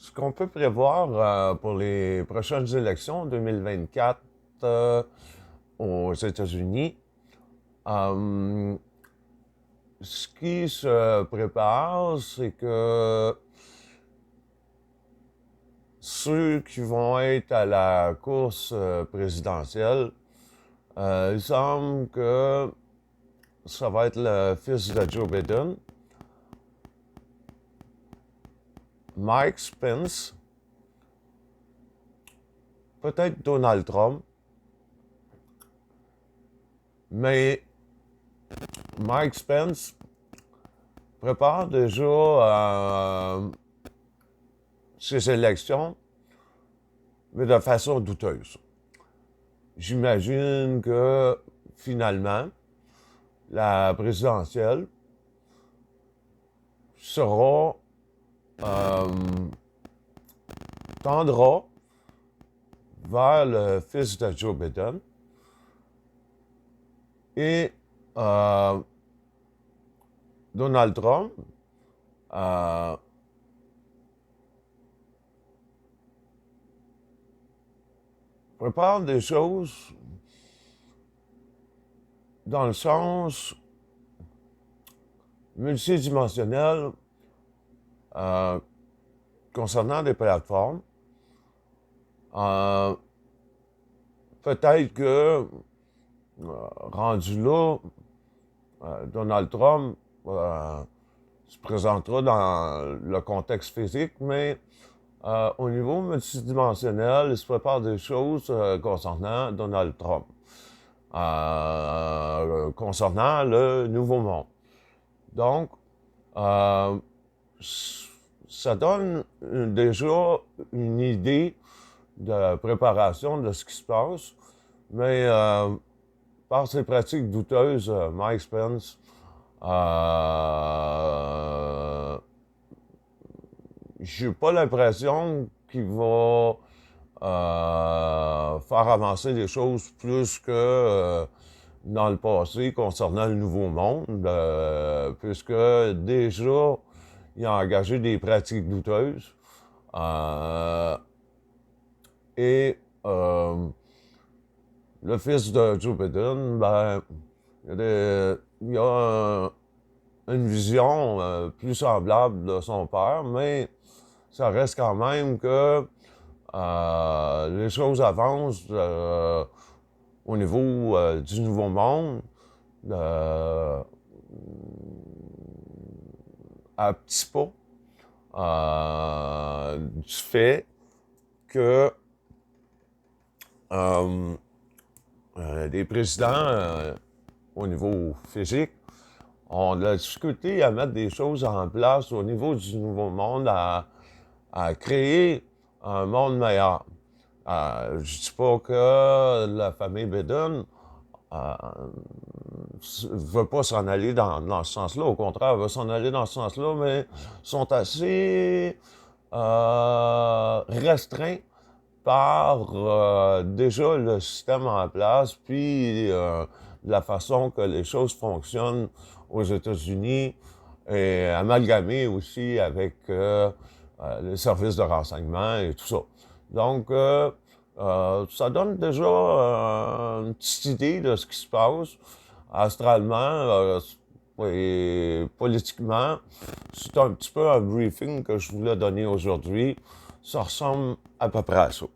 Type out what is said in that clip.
Ce qu'on peut prévoir pour les prochaines élections 2024 aux États-Unis, euh, ce qui se prépare, c'est que ceux qui vont être à la course présidentielle, il semble que ça va être le fils de Joe Biden, Mike Pence, peut-être Donald Trump, mais Mike Pence prépare déjà ses élections, mais de façon douteuse. J'imagine que finalement, la présidentielle sera euh, tendra vers le fils de Joe Biden et Donald Trump euh, prépare des choses dans le sens multidimensionnel euh, concernant des plateformes. Euh, Peut-être que, rendu là, Donald Trump se présentera dans le contexte physique, mais au niveau multidimensionnel, il se prépare des choses concernant Donald Trump, concernant le Nouveau Monde. Donc, euh, ça donne déjà une idée de préparation de ce qui se passe, mais par ses pratiques douteuses, Mike Pence j'ai pas l'impression qu'il va faire avancer les choses plus que dans le passé concernant le Nouveau Monde, puisque déjà, il a engagé des pratiques douteuses. Et le fils de Joe Biden, ben, il a une vision plus semblable de son père, mais ça reste quand même que les choses avancent au niveau du Nouveau Monde à petits pas du fait que les présidents au niveau physique ont de la difficulté à mettre des choses en place au niveau du Nouveau Monde, à créer un monde meilleur. Je ne dis pas que la famille Biden ne veut pas s'en aller dans ce sens-là. Au contraire, elle veut s'en aller dans ce sens-là, mais sont assez restreints par déjà le système en place, puis la façon que les choses fonctionnent aux États-Unis et amalgamé aussi avec les services de renseignement et tout ça. Donc, ça donne déjà une petite idée de ce qui se passe astralement et politiquement. C'est un petit peu un briefing que je voulais donner aujourd'hui. Ça ressemble à peu près à ça.